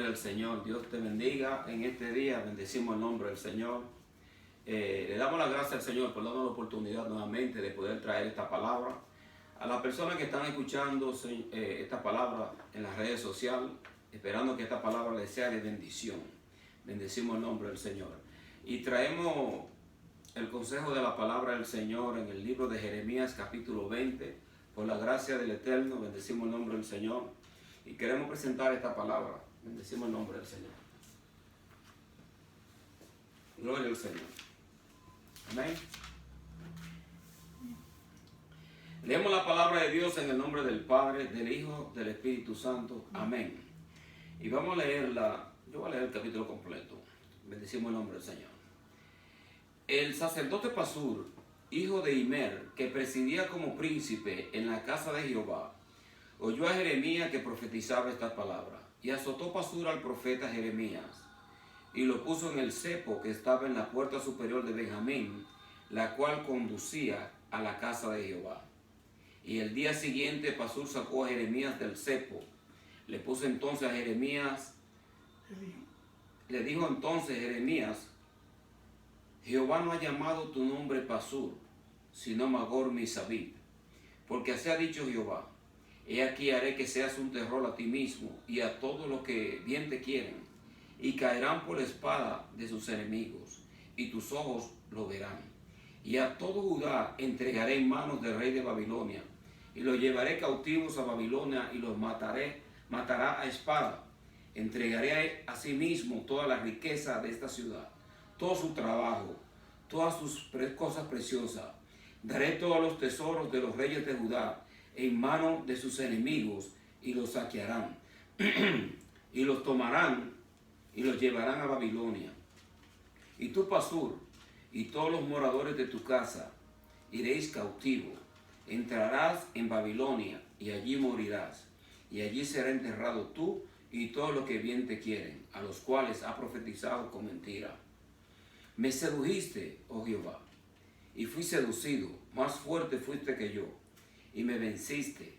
del Señor. Dios te bendiga en este día. Bendecimos el nombre del Señor. Le damos las gracias al Señor por darnos la oportunidad nuevamente de poder traer esta palabra a las personas que están escuchando esta palabra en las redes sociales, esperando que esta palabra les sea de bendición. Bendecimos el nombre del Señor. Y traemos el consejo de la palabra del Señor en el libro de Jeremías capítulo 20. Por la gracia del Eterno, bendecimos el nombre del Señor. Y queremos presentar esta palabra. Bendecimos el nombre del Señor. Gloria al Señor. Amén. Leemos la palabra de Dios en el nombre del Padre, del Hijo, del Espíritu Santo. Amén. Y vamos a leerla. Yo voy a leer el capítulo completo. Bendecimos el nombre del Señor. El sacerdote Pasur, hijo de Imer, que presidía como príncipe en la casa de Jehová, oyó a Jeremías que profetizaba estas palabras, y azotó Pasur al profeta Jeremías, y lo puso en el cepo que estaba en la puerta superior de Benjamín, la cual conducía a la casa de Jehová. Y el día siguiente Pasur sacó a Jeremías del cepo. Le puso entonces a Jeremías, le dijo entonces Jeremías: Jehová no ha llamado tu nombre Pasur, sino Magor Misabib, porque así ha dicho Jehová: he aquí haré que seas un terror a ti mismo y a todos los que bien te quieren, y caerán por la espada de sus enemigos, y tus ojos lo verán. Y a todo Judá entregaré en manos del rey de Babilonia, y los llevaré cautivos a Babilonia, y los matará a espada. Entregaré a sí mismo toda la riqueza de esta ciudad, todo su trabajo, todas sus cosas preciosas. Daré todos los tesoros de los reyes de Judá en manos de sus enemigos, y los saquearán, y los tomarán, y los llevarán a Babilonia. Y tú, Pasur, y todos los moradores de tu casa, iréis cautivo. Entrarás en Babilonia, y allí morirás, y allí será enterrado tú y todos los que bien te quieren, a los cuales has profetizado con mentira. Me sedujiste, oh Jehová, y fui seducido, más fuerte fuiste que yo, y me venciste.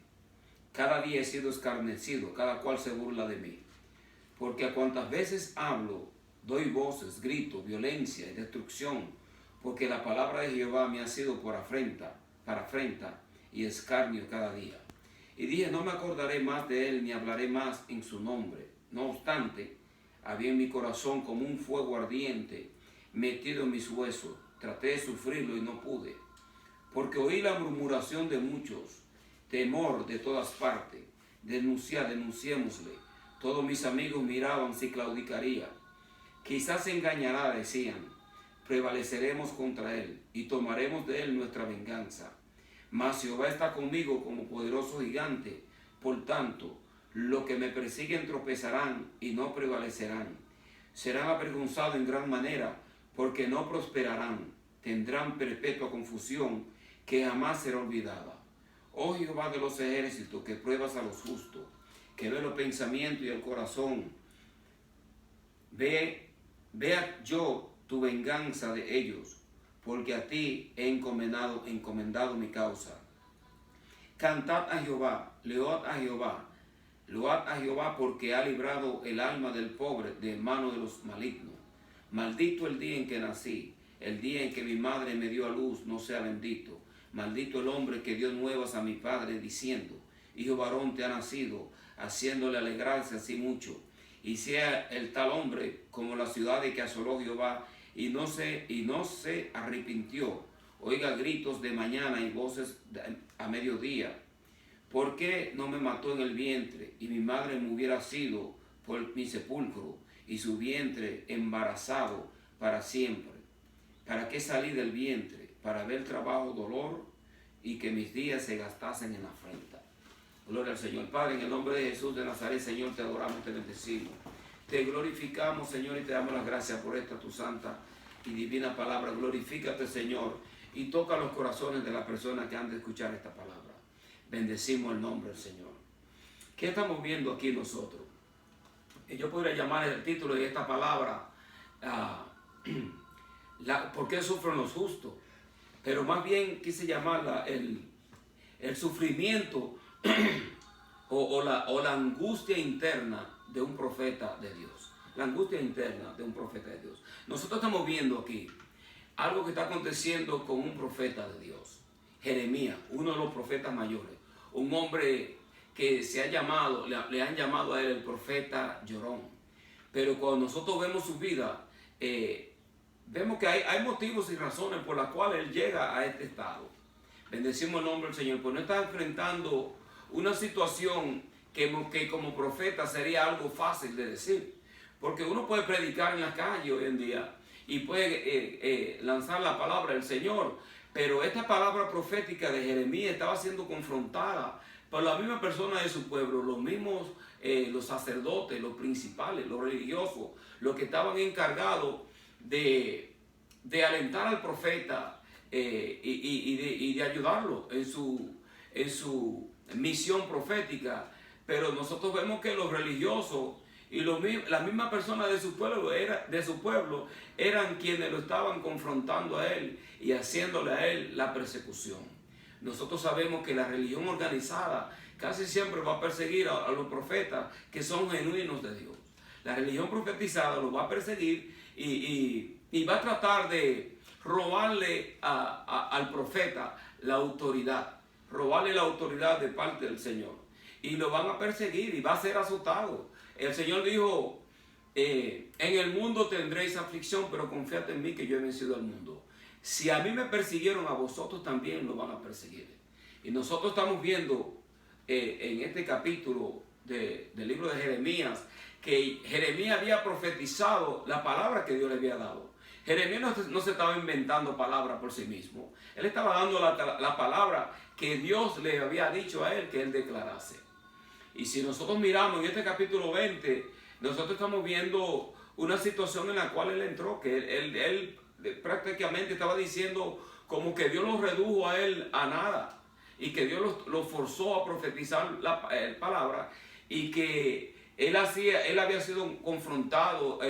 Cada día he sido escarnecido, cada cual se burla de mí. Porque a cuantas veces hablo, doy voces, grito, violencia y destrucción, porque la palabra de Jehová me ha sido para afrenta y escarnio cada día. Y dije, no me acordaré más de él, ni hablaré más en su nombre. No obstante, había en mi corazón como un fuego ardiente, metido en mis huesos. Traté de sufrirlo y no pude, porque oí la murmuración de muchos, temor de todas partes. Denunciémosle. Todos mis amigos miraban si claudicaría. Quizás se engañará, decían. Prevaleceremos contra él y tomaremos de él nuestra venganza. Mas Jehová está conmigo como poderoso gigante. Por tanto, los que me persiguen tropezarán y no prevalecerán. Serán avergonzados en gran manera, porque no prosperarán. Tendrán perpetua confusión que jamás será olvidada. Oh Jehová de los ejércitos, que pruebas a los justos, que ve los pensamientos y el corazón, vea yo tu venganza de ellos, porque a ti he encomendado mi causa. Cantad a Jehová, load a Jehová, porque ha librado el alma del pobre de mano de los malignos. Maldito el día en que nací, el día en que mi madre me dio a luz, no sea bendito. Maldito el hombre que dio nuevas a mi padre, diciendo: hijo varón te ha nacido, haciéndole alegrarse así mucho. Y sea el tal hombre como la ciudad de que asoló Jehová, y no se arrepintió. Oiga gritos de mañana y voces a mediodía. ¿Por qué no me mató en el vientre, y mi madre me hubiera sido por mi sepulcro, y su vientre embarazado para siempre? ¿Para qué salí del vientre? Para ver trabajo, dolor, y que mis días se gastasen en afrenta. Gloria al Señor. Padre, en el nombre de Jesús de Nazaret, Señor, te adoramos, te bendecimos. Te glorificamos, Señor, y te damos las gracias por esta tu santa y divina palabra. Glorifícate, Señor, y toca los corazones de las personas que han de escuchar esta palabra. Bendecimos el nombre del Señor. ¿Qué estamos viendo aquí nosotros? Yo podría llamar el título de esta palabra ¿por qué sufren los justos? Pero más bien quise llamarla el sufrimiento o la angustia interna de un profeta de Dios. La angustia interna de un profeta de Dios. Nosotros estamos viendo aquí algo que está aconteciendo con un profeta de Dios. Jeremías, uno de los profetas mayores. Un hombre que se ha llamado, le han llamado a él el profeta llorón. Pero cuando nosotros vemos su vida, vemos que hay motivos y razones por las cuales él llega a este estado. Bendecimos el nombre del Señor, pues no está enfrentando una situación que como profeta sería algo fácil de decir. Porque uno puede predicar en la calle hoy en día y puede lanzar la palabra del Señor, pero esta palabra profética de Jeremías estaba siendo confrontada por la misma persona de su pueblo, los mismos, los sacerdotes, los principales, los religiosos, los que estaban encargados de alentar al profeta y de ayudarlo en su misión profética. Pero nosotros vemos que los religiosos y las mismas personas de su pueblo eran quienes lo estaban confrontando a él y haciéndole a él la persecución. Nosotros sabemos que la religión organizada casi siempre va a perseguir a los profetas que son genuinos de Dios. La religión profetizada los va a perseguir y va a tratar de robarle al profeta la autoridad, robarle la autoridad de parte del Señor. Y lo van a perseguir y va a ser azotado. El Señor dijo, en el mundo tendréis aflicción, pero confiad en mí que yo he vencido al mundo. Si a mí me persiguieron, a vosotros también lo van a perseguir. Y nosotros estamos viendo en este capítulo del libro de Jeremías, que Jeremías había profetizado la palabra que Dios le había dado. Jeremías no se estaba inventando palabras por sí mismo. Él estaba dando la palabra que Dios le había dicho a él que él declarase. Y si nosotros miramos en este capítulo 20, nosotros estamos viendo una situación en la cual él entró, que él prácticamente estaba diciendo como que Dios lo redujo a él a nada y que Dios lo forzó a profetizar la palabra y que él había sido confrontado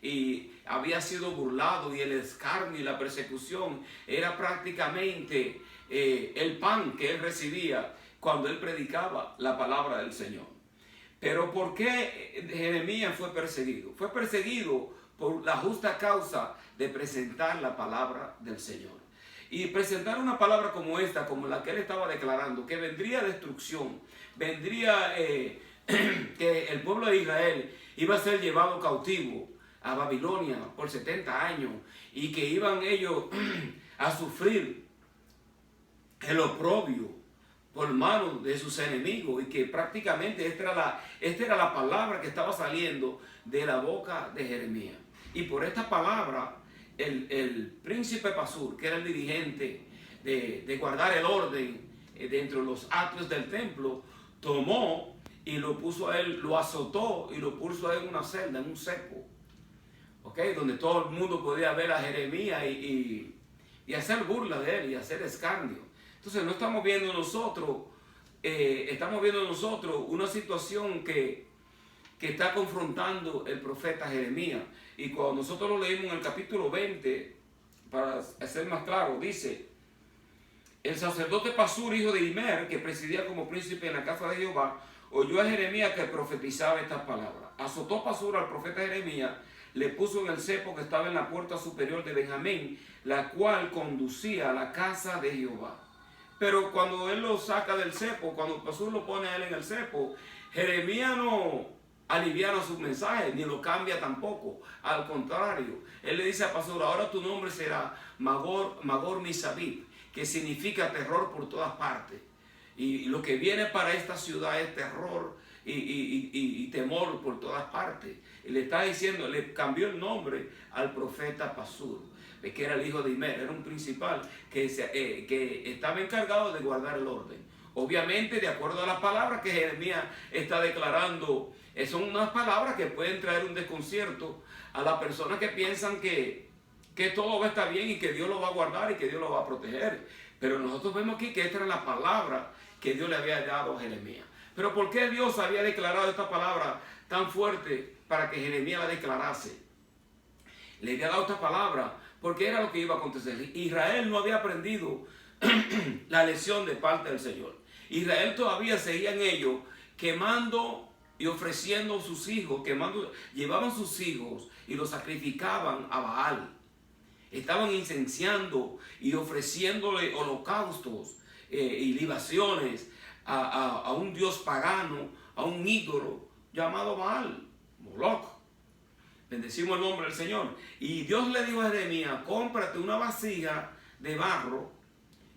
y había sido burlado, y el escarnio y la persecución era prácticamente el pan que él recibía cuando él predicaba la palabra del Señor. Pero ¿por qué Jeremías fue perseguido? Fue perseguido por la justa causa de presentar la palabra del Señor. Y presentar una palabra como esta, como la que él estaba declarando, que vendría destrucción, vendría que el pueblo de Israel iba a ser llevado cautivo a Babilonia por 70 años y que iban ellos a sufrir el oprobio por manos de sus enemigos, y que prácticamente esta era la palabra que estaba saliendo de la boca de Jeremías. Y por esta palabra el príncipe Pasur, que era el dirigente de guardar el orden dentro de los atrios del templo, tomó y lo puso a él, lo azotó y lo puso a él en una celda, en un cepo, donde todo el mundo podía ver a Jeremías y hacer burla de él y hacer escarnio. Entonces no estamos viendo nosotros, una situación que está confrontando el profeta Jeremías. Y cuando nosotros lo leímos en el capítulo 20, para ser más claro, dice: el sacerdote Pasur, hijo de Imer, que presidía como príncipe en la casa de Jehová, oyó a Jeremías que profetizaba estas palabras. Azotó Pasur al profeta Jeremías, le puso en el cepo que estaba en la puerta superior de Benjamín, la cual conducía a la casa de Jehová. Pero cuando él lo saca del cepo, cuando Pasur lo pone a él en el cepo, Jeremías no aliviana sus mensajes, ni lo cambia tampoco. Al contrario, él le dice a Pasur: ahora tu nombre será Magor Misabib, que significa terror por todas partes. Y lo que viene para esta ciudad es terror y temor por todas partes. Y le está diciendo, le cambió el nombre al profeta Pasur, que era el hijo de Imer, era un principal que estaba encargado de guardar el orden. Obviamente, de acuerdo a las palabras que Jeremías está declarando, son unas palabras que pueden traer un desconcierto a las personas que piensan que todo va a estar bien y que Dios lo va a guardar y que Dios lo va a proteger. Pero nosotros vemos aquí que esta era la palabra que Dios le había dado a Jeremías. Pero ¿por qué Dios había declarado esta palabra tan fuerte para que Jeremías la declarase? Le había dado esta palabra porque era lo que iba a acontecer. Israel no había aprendido la lección de parte del Señor. Israel todavía seguía en ello, quemando y ofreciendo sus hijos, llevaban sus hijos y los sacrificaban a Baal. Estaban incenciando y ofreciéndole holocaustos y libaciones a un dios pagano, a un ídolo llamado Baal, Moloch. Bendecimos el nombre del Señor. Y Dios le dijo a Jeremías: cómprate una vasija de barro,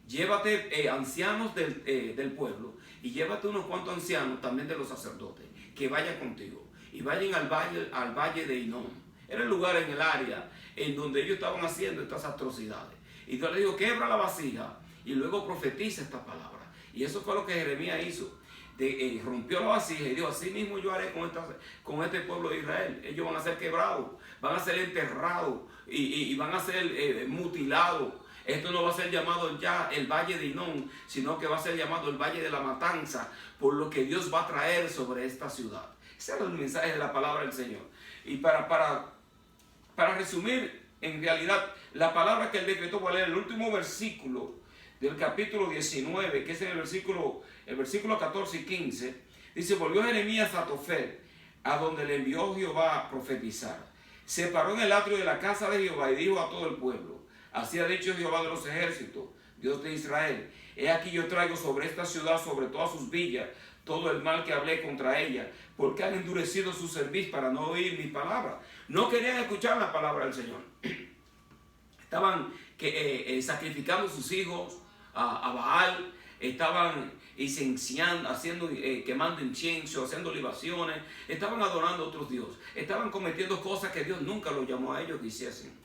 llévate ancianos del pueblo y llévate unos cuantos ancianos también de los sacerdotes que vayan contigo y vayan al valle de Hinnom. Era el lugar en el área en donde ellos estaban haciendo estas atrocidades. Y Dios le dijo: quebra la vasija y luego profetiza esta palabra. Y eso fue lo que Jeremías hizo. Rompió la vasija y dijo: así mismo yo haré con este pueblo de Israel. Ellos van a ser quebrados, van a ser enterrados y van a ser mutilados. Esto no va a ser llamado ya el Valle de Hinnom, sino que va a ser llamado el Valle de la Matanza, por lo que Dios va a traer sobre esta ciudad. Ese era el mensaje de la palabra del Señor. Y para resumir, en realidad, la palabra que él decretó, voy a leer el último versículo del capítulo 19, que es el versículo 14 y 15. Dice: volvió Jeremías a Tofet, a donde le envió Jehová a profetizar. Se paró en el atrio de la casa de Jehová y dijo a todo el pueblo: así ha dicho Jehová de los ejércitos, Dios de Israel: he aquí yo traigo sobre esta ciudad, sobre todas sus villas, todo el mal que hablé contra ella, porque han endurecido su cerviz para no oír mis palabras. No querían escuchar la palabra del Señor. Estaban sacrificando sus hijos a Baal, estaban incenciando, quemando incienso, haciendo libaciones, estaban adorando a otros dioses, estaban cometiendo cosas que Dios nunca los llamó a ellos que hiciesen.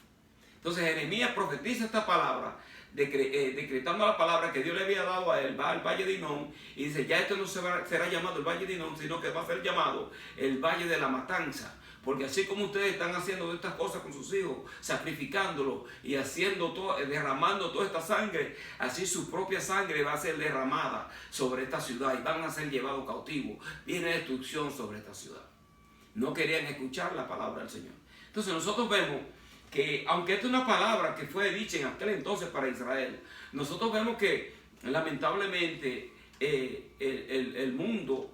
Entonces Jeremías profetiza esta palabra, decretando la palabra que Dios le había dado a él, va al Valle de Hinnom, y dice: ya esto no será llamado el Valle de Hinnom, sino que va a ser llamado el Valle de la Matanza. Porque así como ustedes están haciendo estas cosas con sus hijos, sacrificándolos y derramando toda esta sangre, así su propia sangre va a ser derramada sobre esta ciudad y van a ser llevados cautivos. Viene destrucción sobre esta ciudad. No querían escuchar la palabra del Señor. Entonces nosotros vemos que, aunque esta es una palabra que fue dicha en aquel entonces para Israel, nosotros vemos que lamentablemente el mundo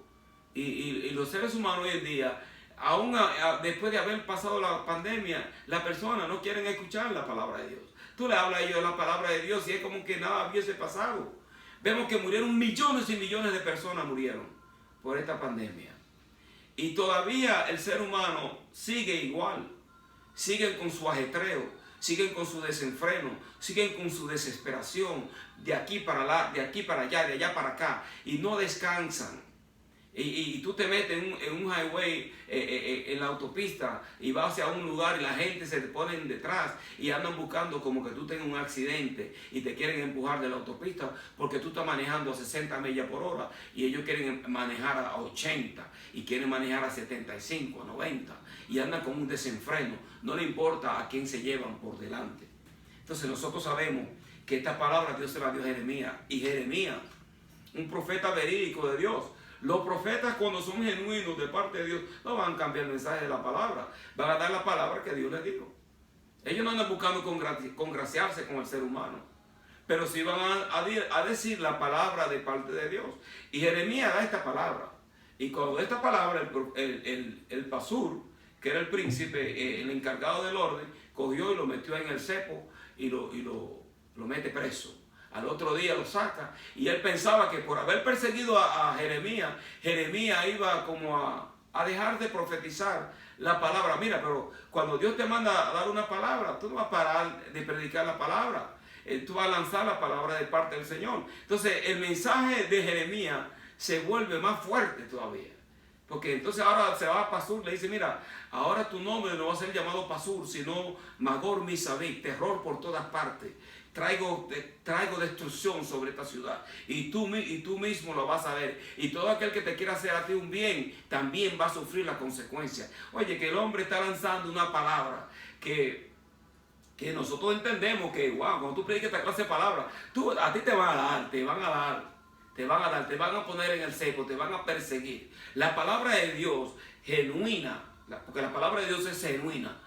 y los seres humanos hoy en día, aún después de haber pasado la pandemia, las personas no quieren escuchar la palabra de Dios. Tú le hablas a ellos de la palabra de Dios y es como que nada hubiese pasado. Vemos que murieron millones y millones de personas murieron por esta pandemia. Y todavía el ser humano sigue igual. Siguen con su ajetreo, siguen con su desenfreno, siguen con su desesperación, de aquí para allá, de allá para acá, y no descansan. Y tú te metes en un highway, en la autopista, y vas hacia un lugar y la gente se te pone detrás y andan buscando como que tú tengas un accidente y te quieren empujar de la autopista porque tú estás manejando a 60 millas por hora y ellos quieren manejar a 80 y quieren manejar a 75, a 90 y andan con un desenfreno. No le importa a quién se llevan por delante. Entonces nosotros sabemos que esta palabra Dios se la dio a Jeremías, y Jeremías, un profeta verídico de Dios. Los profetas, cuando son genuinos de parte de Dios, no van a cambiar el mensaje de la palabra, van a dar la palabra que Dios les dijo. Ellos no andan buscando congraciarse con el ser humano, pero sí van a decir la palabra de parte de Dios. Y Jeremías da esta palabra, y cuando da esta palabra, el Pasur, que era el príncipe, el encargado del orden, cogió y lo metió en el cepo y lo mete preso. Al otro día lo saca, y él pensaba que por haber perseguido a Jeremías, Jeremías iba como a dejar de profetizar la palabra. Mira, pero cuando Dios te manda a dar una palabra, tú no vas a parar de predicar la palabra, tú vas a lanzar la palabra de parte del Señor. Entonces el mensaje de Jeremías se vuelve más fuerte todavía, porque entonces ahora se va a Pasur, le dice: mira, ahora tu nombre no va a ser llamado Pasur, sino Magor Misabí, terror por todas partes. Traigo destrucción sobre esta ciudad, y tú mismo lo vas a ver, y todo aquel que te quiera hacer a ti un bien también va a sufrir la consecuencia. Oye, que el hombre está lanzando una palabra que nosotros entendemos que, wow, cuando tú predicas esta clase de palabras, a ti te van a dar, te van a poner en el cepo, te van a perseguir. La palabra de Dios genuina, porque la palabra de Dios es genuina.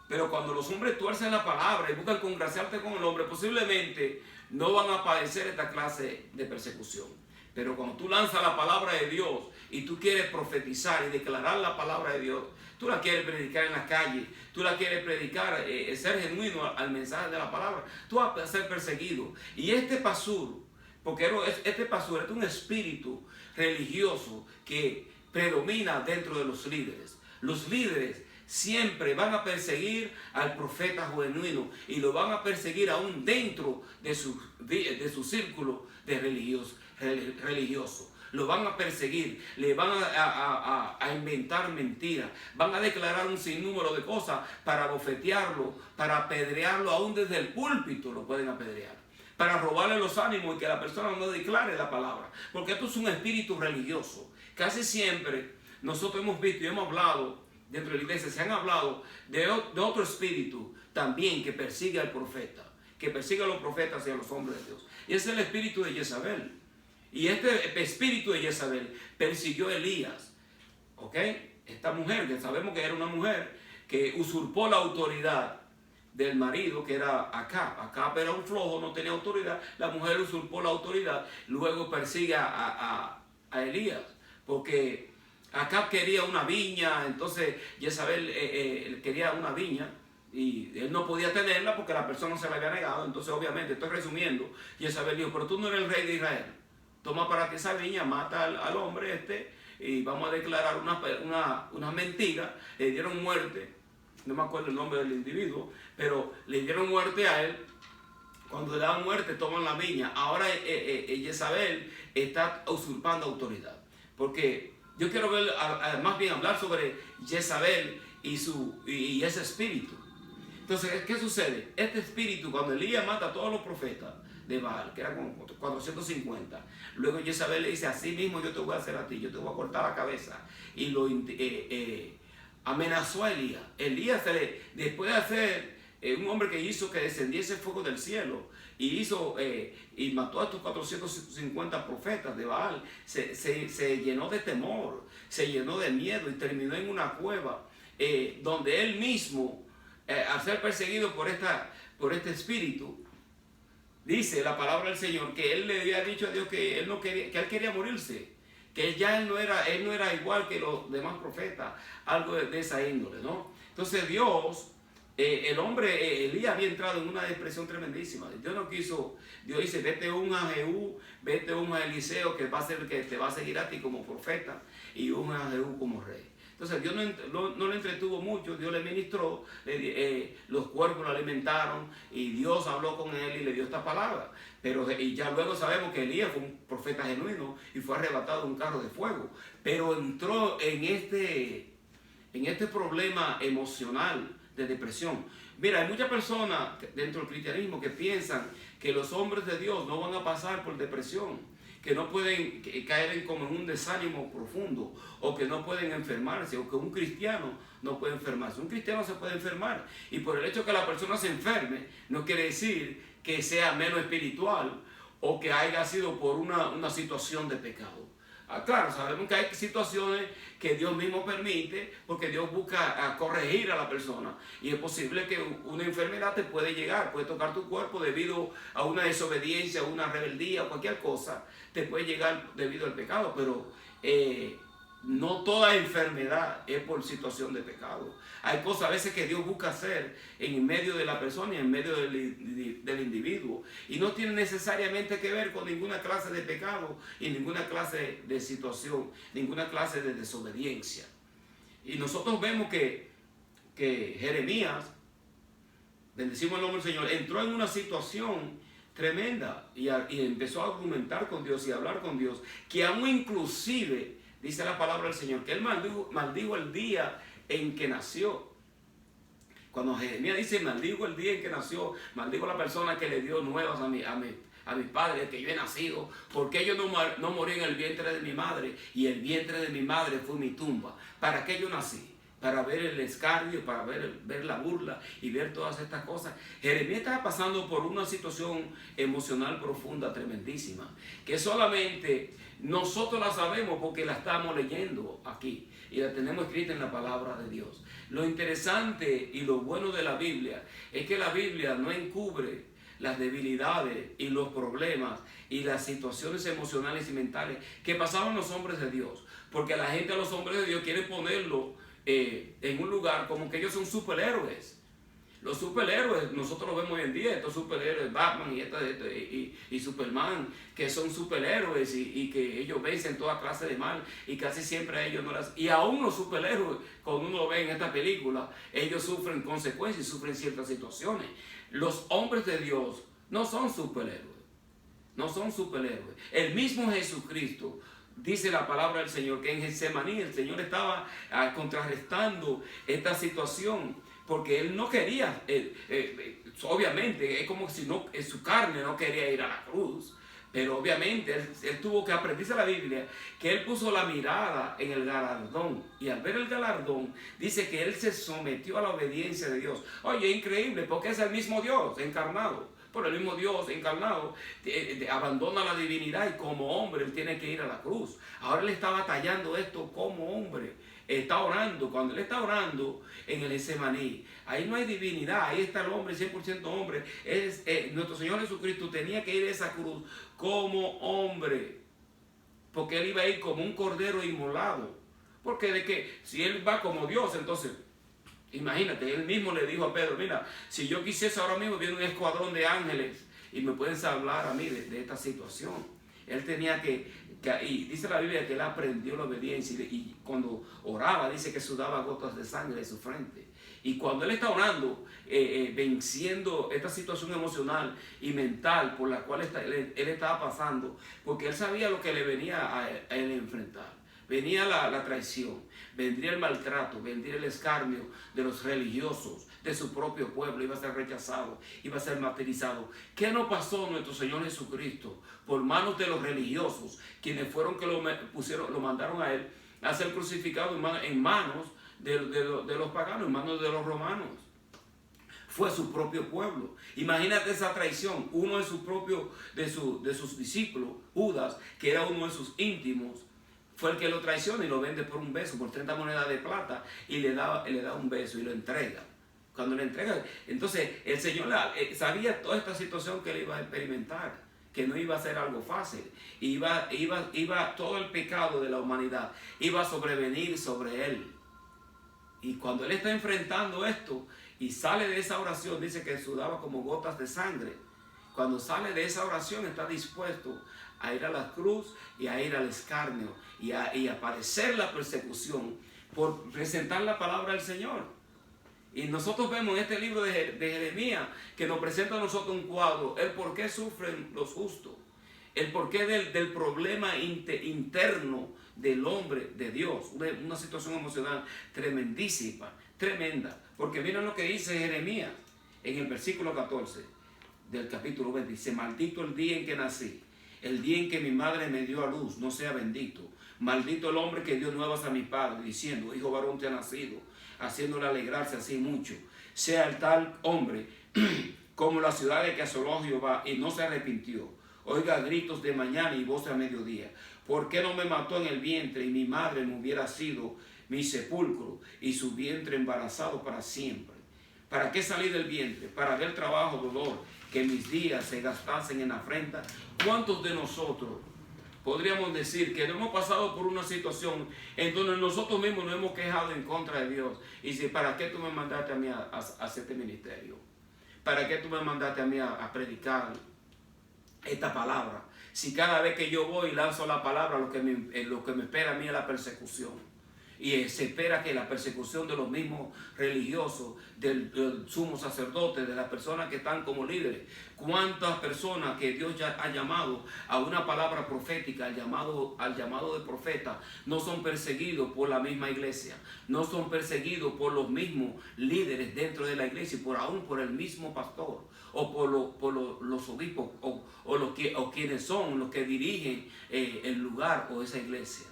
Pero cuando los hombres tuercen la palabra y buscan congraciarte con el hombre, posiblemente no van a padecer esta clase de persecución. Pero cuando tú lanzas la palabra de Dios y tú quieres profetizar y declarar la palabra de Dios, tú la quieres predicar en la calle, tú la quieres predicar, ser genuino al mensaje de la palabra, tú vas a ser perseguido. Y este pasur, porque este pasur es un espíritu religioso que predomina dentro de los líderes. Los líderes siempre van a perseguir al profeta genuino y lo van a perseguir aún dentro de su círculo de religioso. Lo van a perseguir, le van a inventar mentiras, van a declarar un sinnúmero de cosas para bofetearlo, para apedrearlo, aún desde el púlpito lo pueden apedrear, para robarle los ánimos y que la persona no declare la palabra, porque esto es un espíritu religioso. Casi siempre nosotros hemos visto y hemos hablado dentro de la iglesia, se han hablado de otro espíritu también que persigue al profeta, que persigue a los profetas y a los hombres de Dios, y es el espíritu de Jezabel. Y este espíritu de Jezabel persiguió a Elías, ¿ok? Esta mujer, que sabemos que era una mujer que usurpó la autoridad del marido, que era Acab. Acab era un flojo, no tenía autoridad. La mujer usurpó la autoridad, luego persigue a Elías, porque Acab quería una viña, entonces Jezabel quería una viña, y él no podía tenerla porque la persona se la había negado. Entonces, obviamente, estoy resumiendo, Jezabel dijo: pero tú no eres el rey de Israel, toma para ti esa viña, mata al hombre y vamos a declarar una mentira. Le dieron muerte, no me acuerdo el nombre del individuo, pero le dieron muerte a él. Cuando le dan muerte, toman la viña. Ahora Jezabel está usurpando autoridad, porque yo quiero ver, más bien hablar sobre Jezabel y ese espíritu. Entonces, ¿qué sucede? Este espíritu, cuando Elías mata a todos los profetas de Baal, que eran como 450, luego Jezabel le dice: así mismo yo te voy a hacer a ti, yo te voy a cortar la cabeza, y lo amenazó a Elías. Elías, después de hacer un hombre que hizo que descendiese fuego del cielo, y mató a estos 450 profetas de Baal, se llenó de temor, se llenó de miedo, y terminó en una cueva, donde él mismo, al ser perseguido por este espíritu, dice la palabra del Señor que él le había dicho a Dios que él quería morirse, que él no era igual que los demás profetas, algo de esa índole, ¿no? Entonces Dios, el hombre Elías había entrado en una depresión tremendísima. Dios no quiso. Dios dice: vete a Jehú, vete a Eliseo, que te va a seguir a ti como profeta, y a Jehú como rey. Entonces Dios no le entretuvo mucho. Dios le ministró, los cuerpos lo alimentaron, y Dios habló con él y le dio esta palabra. Y ya luego sabemos que Elías fue un profeta genuino y fue arrebatado en un carro de fuego, pero entró en este problema emocional de depresión. Mira, hay muchas personas dentro del cristianismo que piensan que los hombres de Dios no van a pasar por depresión, que no pueden caer como en un desánimo profundo, o que no pueden enfermarse, o que un cristiano no puede enfermarse. Un cristiano se puede enfermar, y por el hecho de que la persona se enferme no quiere decir que sea menos espiritual o que haya sido por una situación de pecado. Claro, sabemos que hay situaciones que Dios mismo permite, porque Dios busca corregir a la persona, y es posible que una enfermedad te puede llegar, puede tocar tu cuerpo debido a una desobediencia, a una rebeldía, o cualquier cosa te puede llegar debido al pecado, pero no toda enfermedad es por situación de pecado. Hay cosas a veces que Dios busca hacer en medio de la persona y en medio del individuo, y no tiene necesariamente que ver con ninguna clase de pecado y ninguna clase de situación, ninguna clase de desobediencia. Y nosotros vemos que Jeremías, bendecimos el nombre del Señor, entró en una situación tremenda y empezó a argumentar con Dios y a hablar con Dios, que aún inclusive dice la palabra del Señor que él maldijo el día en que nació. Cuando Jeremías dice: maldigo el día en que nació, maldigo a la persona que le dio nuevas a mi padre, que yo he nacido, porque yo no morí en el vientre de mi madre, y el vientre de mi madre fue mi tumba. ¿Para qué yo nací? Para ver el escarnio, para ver la burla y ver todas estas cosas. Jeremías estaba pasando por una situación emocional profunda, tremendísima, que solamente nosotros la sabemos porque la estamos leyendo aquí y la tenemos escrita en la palabra de Dios. Lo interesante y lo bueno de la Biblia es que la Biblia no encubre las debilidades y los problemas y las situaciones emocionales y mentales que pasaban los hombres de Dios. Porque la gente a los hombres de Dios quiere ponerlo en un lugar como que ellos son superhéroes. Los superhéroes, nosotros lo vemos hoy en día, estos superhéroes, Batman y Superman, que son superhéroes y que ellos vencen toda clase de mal y casi siempre a ellos no las... Y aún los superhéroes, cuando uno lo ve en esta película, ellos sufren consecuencias y sufren ciertas situaciones. Los hombres de Dios no son superhéroes, no son superhéroes. El mismo Jesucristo, dice la palabra del Señor, que en Getsemaní el Señor estaba contrarrestando esta situación, porque él no quería, obviamente, es como si no, su carne no quería ir a la cruz, pero obviamente él tuvo que aprenderse la Biblia, que él puso la mirada en el galardón, y al ver el galardón, dice que él se sometió a la obediencia de Dios. Oye, increíble, porque es el mismo Dios encarnado. Por el mismo Dios encarnado abandona la divinidad y como hombre él tiene que ir a la cruz. Ahora él está batallando esto como hombre. Está orando. Cuando él está orando en el Getsemaní, ahí no hay divinidad. Ahí está el hombre, 100% hombre. Nuestro Señor Jesucristo tenía que ir a esa cruz como hombre. Porque él iba a ir como un cordero inmolado. Porque de que si él va como Dios, entonces... Imagínate, él mismo le dijo a Pedro, mira, si yo quisiese ahora mismo, viene un escuadrón de ángeles y me pueden hablar a mí de esta situación. Él tenía y dice la Biblia que él aprendió la obediencia y cuando oraba dice que sudaba gotas de sangre de su frente. Y cuando él está orando, venciendo esta situación emocional y mental por la cual él estaba pasando, porque él sabía lo que le venía a él enfrentar. Venía la traición, vendría el maltrato, vendría el escarnio de los religiosos, de su propio pueblo, iba a ser rechazado, iba a ser martirizado. ¿Qué no pasó nuestro Señor Jesucristo por manos de los religiosos, quienes fueron que lo mandaron a él a ser crucificado en manos de los paganos, en manos de los romanos? Fue su propio pueblo. Imagínate esa traición, uno de sus discípulos, Judas, que era uno de sus íntimos, fue el que lo traiciona y lo vende por un beso, por 30 monedas de plata, y le da un beso y lo entrega. Cuando le entrega, entonces el Señor sabía toda esta situación que él iba a experimentar, que no iba a ser algo fácil. Iba todo el pecado de la humanidad iba a sobrevenir sobre él. Y cuando él está enfrentando esto y sale de esa oración, dice que sudaba como gotas de sangre. Cuando sale de esa oración está dispuesto a ir a la cruz y a ir al escarnio y a padecer la persecución por presentar la palabra del Señor. Y nosotros vemos en este libro de Jeremías que nos presenta a nosotros un cuadro, el por qué sufren los justos, el porqué del problema interno del hombre de Dios, una situación emocional tremendísima, tremenda, porque miren lo que dice Jeremías en el versículo 14 del capítulo 20, dice: maldito el día en que nací, el día en que mi madre me dio a luz, no sea bendito. Maldito el hombre que dio nuevas a mi padre, diciendo: hijo varón te ha nacido, haciéndole alegrarse así mucho. Sea el tal hombre como la ciudad de que asoló Jehová y no se arrepintió. Oiga gritos de mañana y voz a mediodía. ¿Por qué no me mató en el vientre y mi madre me hubiera sido mi sepulcro y su vientre embarazado para siempre? ¿Para qué salí del vientre? Para ver trabajo, dolor, que mis días se gastasen en afrenta. ¿Cuántos de nosotros podríamos decir que no hemos pasado por una situación en donde nosotros mismos nos hemos quejado en contra de Dios? Y dice: ¿para qué tú me mandaste a mí a hacer este ministerio? ¿Para qué tú me mandaste a mí a predicar esta palabra? Si cada vez que yo voy y lanzo la palabra, lo que me espera a mí es la persecución. Y se espera que la persecución de los mismos religiosos, del sumo sacerdote, de las personas que están como líderes. ¿Cuántas personas que Dios ya ha llamado a una palabra profética, al llamado de profeta, no son perseguidos por la misma iglesia? No son perseguidos por los mismos líderes dentro de la iglesia, aún por el mismo pastor, o por los obispos, o quienes son los que dirigen el lugar o esa iglesia.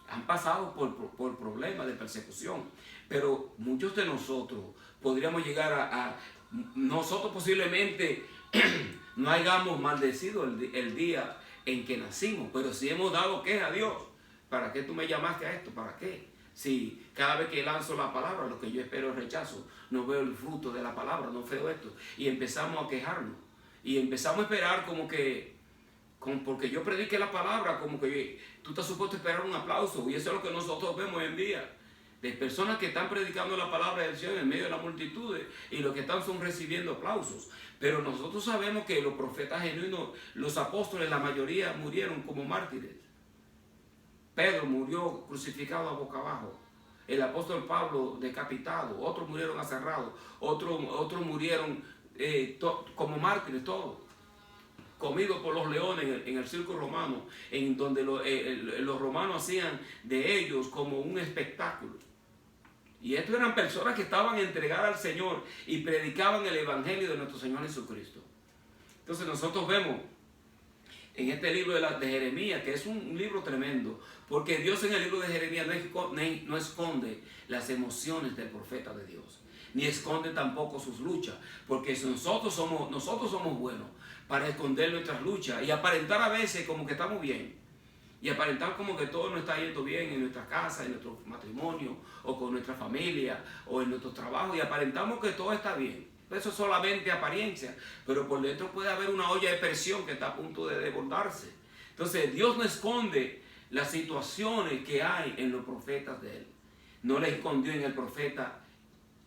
Han pasado por problemas de persecución, pero muchos de nosotros podríamos llegar nosotros posiblemente no hayamos maldecido el día en que nacimos, pero si hemos dado queja a Dios. ¿Para qué tú me llamaste a esto? ¿Para qué? Si cada vez que lanzo la palabra, lo que yo espero es rechazo, no veo el fruto de la palabra, no veo esto, y empezamos a quejarnos. Y empezamos a esperar porque yo prediqué la palabra, como que tú estás supuesto a esperar un aplauso. Y eso es lo que nosotros vemos hoy en día. De personas que están predicando la palabra del Señor en medio de la multitud y lo que están son recibiendo aplausos. Pero nosotros sabemos que los profetas genuinos, los apóstoles, la mayoría murieron como mártires. Pedro murió crucificado a boca abajo. El apóstol Pablo decapitado. Otros murieron aserrados. Otros murieron como mártires, todos. Comidos por los leones en el circo romano, en donde los romanos hacían de ellos como un espectáculo. Y estos eran personas que estaban entregadas al Señor y predicaban el evangelio de nuestro Señor Jesucristo. Entonces nosotros vemos en este libro de Jeremías, que es un libro tremendo, porque Dios en el libro de Jeremías no esconde las emociones del profeta de Dios, ni esconde tampoco sus luchas, porque nosotros somos buenos para esconder nuestras luchas y aparentar a veces como que estamos bien, y aparentar como que todo nos está yendo bien en nuestra casa, en nuestro matrimonio, o con nuestra familia, o en nuestro trabajo, y aparentamos que todo está bien. Eso es solamente apariencia, pero por dentro puede haber una olla de presión que está a punto de desbordarse. Entonces Dios no esconde las situaciones que hay en los profetas de Él. No le escondió en el profeta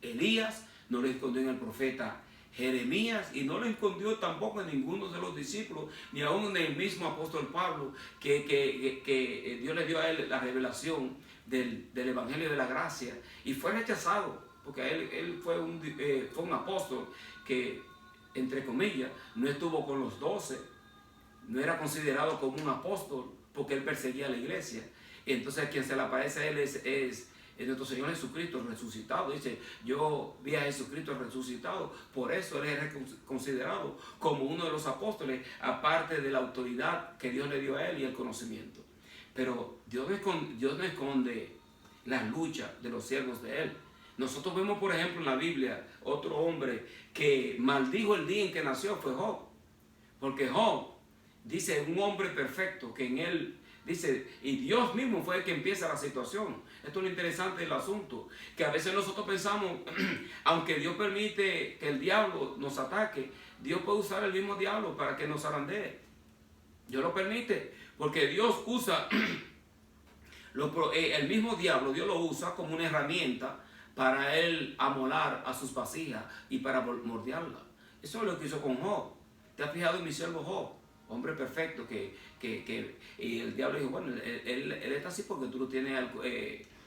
Elías, no le escondió en el profeta Jeremías, y no le escondió tampoco en ninguno de los discípulos, ni aún en el mismo apóstol Pablo, que Dios le dio a él la revelación del evangelio de la gracia, y fue rechazado, porque él fue un apóstol que, entre comillas, no estuvo con los 12, no era considerado como un apóstol, porque él perseguía a la iglesia. Y entonces quien se le aparece a él es nuestro Señor Jesucristo resucitado. Dice, yo vi a Jesucristo resucitado, por eso él es considerado como uno de los apóstoles, aparte de la autoridad que Dios le dio a él y el conocimiento. Pero Dios no esconde las luchas de los siervos de él. Nosotros vemos, por ejemplo, en la Biblia, otro hombre que maldijo el día en que nació fue Job. Porque Job, dice, un hombre perfecto, que en él, dice, y Dios mismo fue el que empieza la situación. Esto es lo interesante del asunto, que a veces nosotros pensamos, aunque Dios permite que el diablo nos ataque, Dios puede usar el mismo diablo para que nos zarandee. Dios lo permite, porque Dios usa, el mismo diablo, Dios lo usa como una herramienta para él amolar a sus vasijas y para moldearla. Eso es lo que hizo con Job. ¿Te has fijado en mi siervo Job? Hombre perfecto, y el diablo dijo, bueno, él está así porque tú lo tienes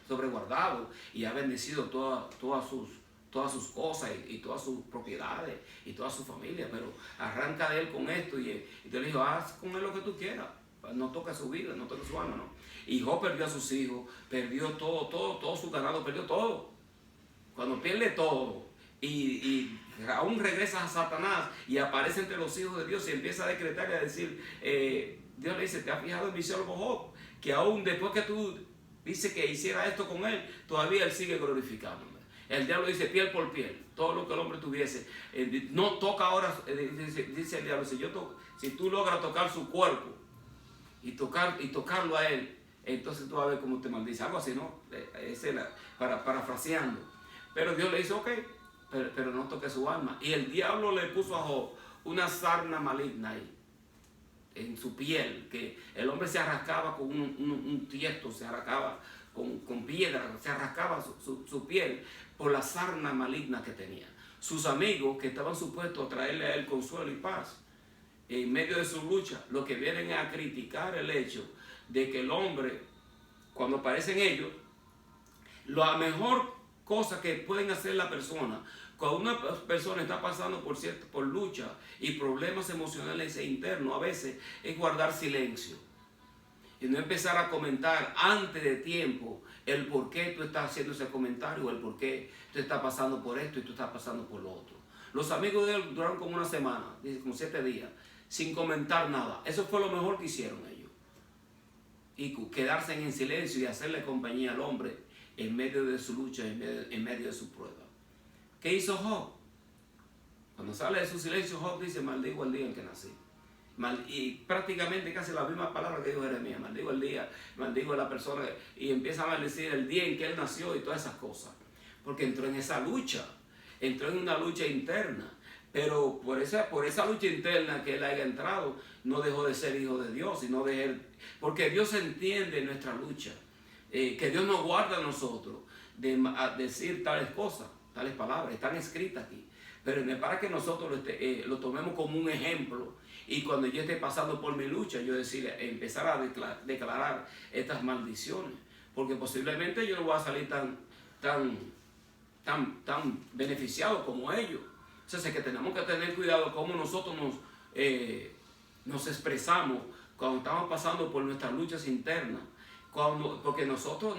sobreguardado y ha bendecido todas sus cosas y todas sus propiedades y toda su familia, pero arranca de él con esto y te le dijo, haz con él lo que tú quieras, no toca su vida, no toca su alma, ¿no? Y Job perdió a sus hijos, perdió todo su ganado, perdió todo. Cuando pierde todo y aún regresa a Satanás y aparece entre los hijos de Dios y empieza a decretar y a decir, Dios le dice, ¿te has fijado en mi siervo Job? Que aún después que tú dices que hiciera esto con él, todavía él sigue glorificándome. El diablo dice piel por piel, todo lo que el hombre tuviese. No toca ahora, dice el diablo, si tú logras tocar su cuerpo y tocarlo a él, entonces tú vas a ver cómo te maldice. Algo así, ¿no? Parafraseando. Pero Dios le dice, ok, pero no toque su alma. Y el diablo le puso a Job una sarna maligna ahí, en su piel, que el hombre se arrascaba con un tiesto, se arrascaba con piedra, se arrascaba su piel por la sarna maligna que tenía. Sus amigos, que estaban supuestos a traerle a él consuelo y paz, en medio de su lucha, lo que vienen a criticar el hecho de que el hombre, cuando aparecen ellos, la mejor cosa que pueden hacer la persona, cuando una persona está pasando por lucha y problemas emocionales e internos, a veces es guardar silencio y no empezar a comentar antes de tiempo el por qué tú estás haciendo ese comentario o el por qué tú estás pasando por esto y tú estás pasando por lo otro. Los amigos de él duraron como una semana, como 7 días, sin comentar nada. Eso fue lo mejor que hicieron ellos. Y quedarse en silencio y hacerle compañía al hombre en medio de su lucha, en medio de su prueba. ¿Qué hizo Job? Cuando sale de su silencio, Job dice, maldigo el día en que nací. Y prácticamente casi la misma palabra que dijo Jeremías, maldigo el día, maldigo a la persona, y empieza a maldecir el día en que él nació y todas esas cosas. Porque entró en esa lucha, entró en una lucha interna. Pero por esa lucha interna que él haya entrado, no dejó de ser hijo de Dios, sino de él, porque Dios entiende nuestra lucha, que Dios nos guarda a nosotros de decir tales cosas, tales palabras, están escritas aquí. Pero es para que nosotros lo tomemos como un ejemplo, y cuando yo esté pasando por mi lucha, yo empezar a declarar estas maldiciones, porque posiblemente yo no voy a salir tan beneficiado como ellos. Entonces es que tenemos que tener cuidado cómo nosotros nos expresamos cuando estamos pasando por nuestras luchas internas, porque nosotros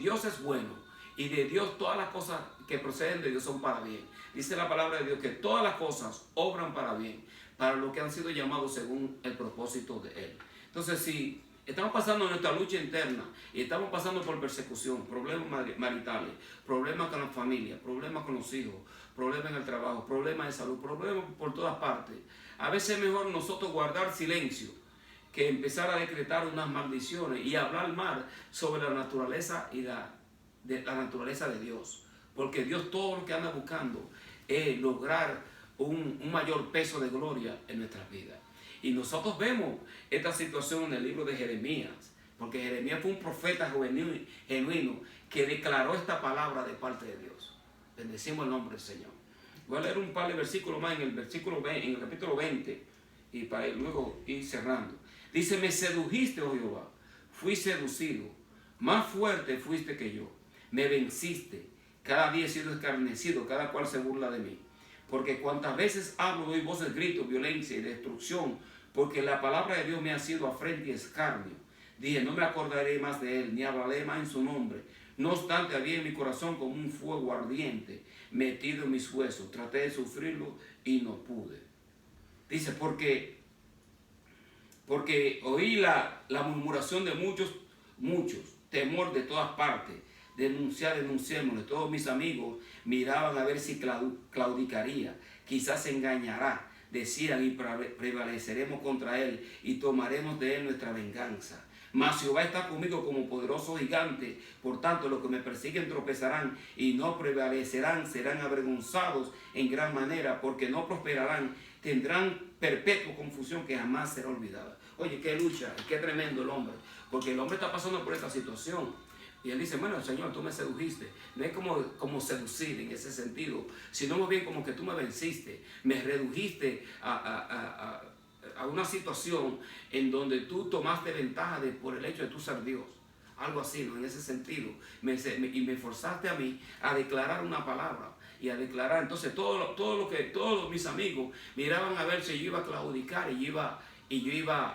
Dios es bueno, y de Dios todas las cosas que proceden de Dios son para bien. Dice la palabra de Dios que todas las cosas obran para bien, para los que han sido llamados según el propósito de Él. Entonces, si estamos pasando nuestra lucha interna y estamos pasando por persecución, problemas maritales, problemas con la familia, problemas con los hijos, problemas en el trabajo, problemas de salud, problemas por todas partes, a veces es mejor nosotros guardar silencio que empezar a decretar unas maldiciones y hablar mal sobre la naturaleza y la naturaleza de Dios. Porque Dios todo lo que anda buscando es lograr un mayor peso de gloria en nuestras vidas. Y nosotros vemos esta situación en el libro de Jeremías, porque Jeremías fue un profeta genuino que declaró esta palabra de parte de Dios. Bendecimos el nombre del Señor. Voy a leer un par de versículos más en el capítulo 20, y para luego ir cerrando. Dice: me sedujiste, oh Jehová, fui seducido, más fuerte fuiste que yo, me venciste, cada día he sido escarnecido, cada cual se burla de mí. Porque cuantas veces hablo, doy voces, gritos, violencia y destrucción, porque la palabra de Dios me ha sido afrenta y escarnio. Dije: no me acordaré más de él, ni hablaré más en su nombre. No obstante, había en mi corazón como un fuego ardiente, metido en mis huesos. Traté de sufrirlo y no pude. Dice: porque oí la murmuración de muchos, temor de todas partes. Denunciémosle. Todos mis amigos miraban a ver si claudicaría, quizás se engañará. Decían: y prevaleceremos contra él y tomaremos de él nuestra venganza. Mas Jehová está conmigo como poderoso gigante. Por tanto, los que me persiguen tropezarán y no prevalecerán, serán avergonzados en gran manera, porque no prosperarán, tendrán perpetua confusión que jamás será olvidada. Oye, qué lucha, qué tremendo el hombre, porque el hombre está pasando por esta situación. Y él dice: bueno, Señor, tú me sedujiste. No es como seducir en ese sentido, sino más bien como que tú me venciste, me redujiste a una situación en donde tú tomaste ventaja por el hecho de tú ser Dios. Algo así, ¿no? En ese sentido. Y me forzaste a mí a declarar una palabra. Y a declarar. Entonces todos mis amigos miraban a ver si yo iba a claudicar, y yo iba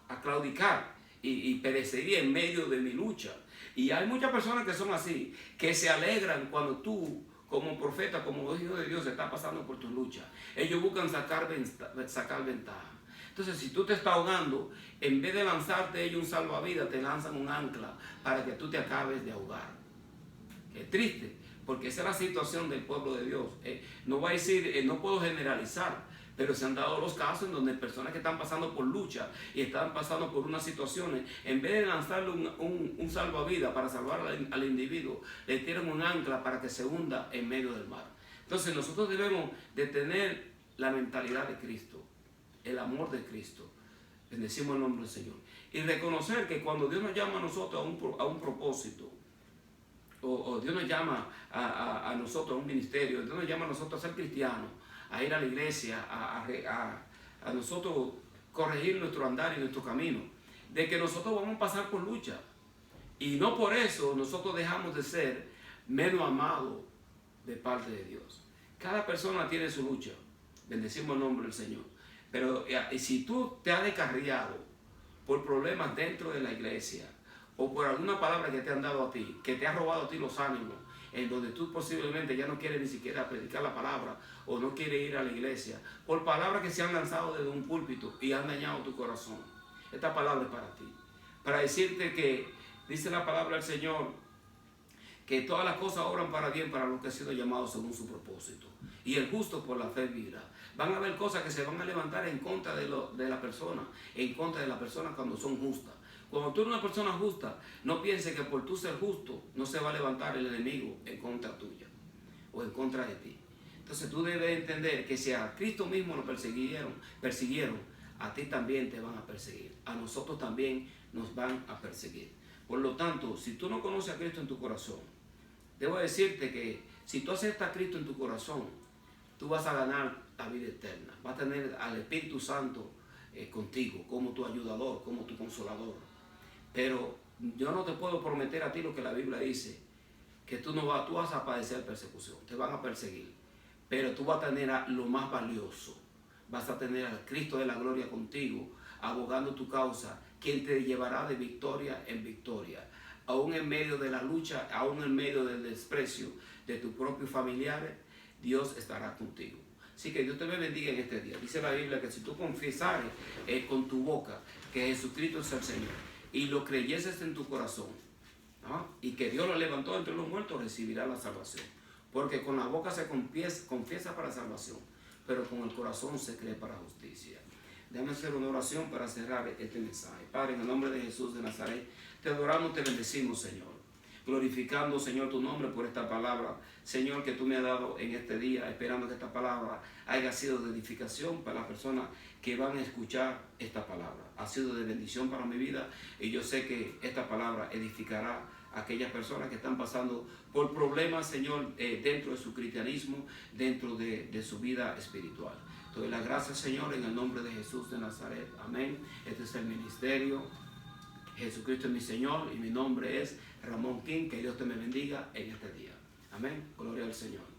a claudicar y perecería en medio de mi lucha. Y hay muchas personas que son así, que se alegran cuando tú, como profeta, como hijo de Dios, estás pasando por tu lucha. Ellos buscan sacar ventaja. Entonces, si tú te estás ahogando, en vez de lanzarte ellos un salvavidas, te lanzan un ancla para que tú te acabes de ahogar. Es triste, porque esa es la situación del pueblo de Dios. No voy a decir, no puedo generalizar, pero se han dado los casos en donde personas que están pasando por lucha y están pasando por unas situaciones, en vez de lanzarle un salvavidas para salvar al individuo, le tiran un ancla para que se hunda en medio del mar. Entonces nosotros debemos de tener la mentalidad de Cristo, el amor de Cristo. Bendecimos el nombre del Señor. Y reconocer que cuando Dios nos llama a nosotros a un propósito, o Dios nos llama a nosotros a un ministerio, Dios nos llama a nosotros a ser cristianos, a ir a la iglesia, a nosotros corregir nuestro andar y nuestro camino, de que nosotros vamos a pasar por lucha. Y no por eso nosotros dejamos de ser menos amados de parte de Dios. Cada persona tiene su lucha. Bendecimos el nombre del Señor. Pero si tú te has descarriado por problemas dentro de la iglesia, o por alguna palabra que te han dado a ti, que te ha robado a ti los ánimos, en donde tú posiblemente ya no quieres ni siquiera predicar la palabra, o no quieres ir a la iglesia, por palabras que se han lanzado desde un púlpito y han dañado tu corazón. Esta palabra es para ti, para decirte que dice la palabra del Señor, que todas las cosas obran para bien para los que han sido llamados según su propósito, y el justo por la fe vivirá. Van a haber cosas que se van a levantar en contra de la persona, en contra de la persona cuando son justas. Cuando tú eres una persona justa, no pienses que por tú ser justo no se va a levantar el enemigo en contra tuya o en contra de ti. Entonces tú debes entender que si a Cristo mismo lo persiguieron, a ti también te van a perseguir. A nosotros también nos van a perseguir. Por lo tanto, si tú no conoces a Cristo en tu corazón, debo decirte que si tú aceptas a Cristo en tu corazón, tú vas a ganar la vida eterna. Vas a tener al Espíritu Santo contigo, como tu ayudador, como tu consolador. Pero yo no te puedo prometer a ti lo que la Biblia dice, que tú vas a padecer persecución, te van a perseguir. Pero tú vas a tener lo más valioso. Vas a tener al Cristo de la gloria contigo, abogando tu causa, quien te llevará de victoria en victoria. Aún en medio de la lucha, aún en medio del desprecio de tus propios familiares, Dios estará contigo. Así que Dios te bendiga en este día. Dice la Biblia que si tú confesares con tu boca que Jesucristo es el Señor y lo creyeses en tu corazón, ¿no? Y que Dios lo levantó entre los muertos, recibirá la salvación. Porque con la boca se confiesa para salvación, pero con el corazón se cree para justicia. Déjame hacer una oración para cerrar este mensaje. Padre, en el nombre de Jesús de Nazaret, te adoramos, te bendecimos, Señor. Glorificando, Señor, tu nombre por esta palabra, Señor, que tú me has dado en este día, esperando que esta palabra haya sido de edificación para las personas que van a escuchar esta palabra. Ha sido de bendición para mi vida y yo sé que esta palabra edificará a aquellas personas que están pasando por problemas, Señor, dentro de su cristianismo, dentro de su vida espiritual. Te doy las gracias, Señor, en el nombre de Jesús de Nazaret. Amén. Este es el ministerio. Jesucristo es mi Señor y mi nombre es Ramón King. Que Dios te me bendiga en este día. Amén. Gloria al Señor.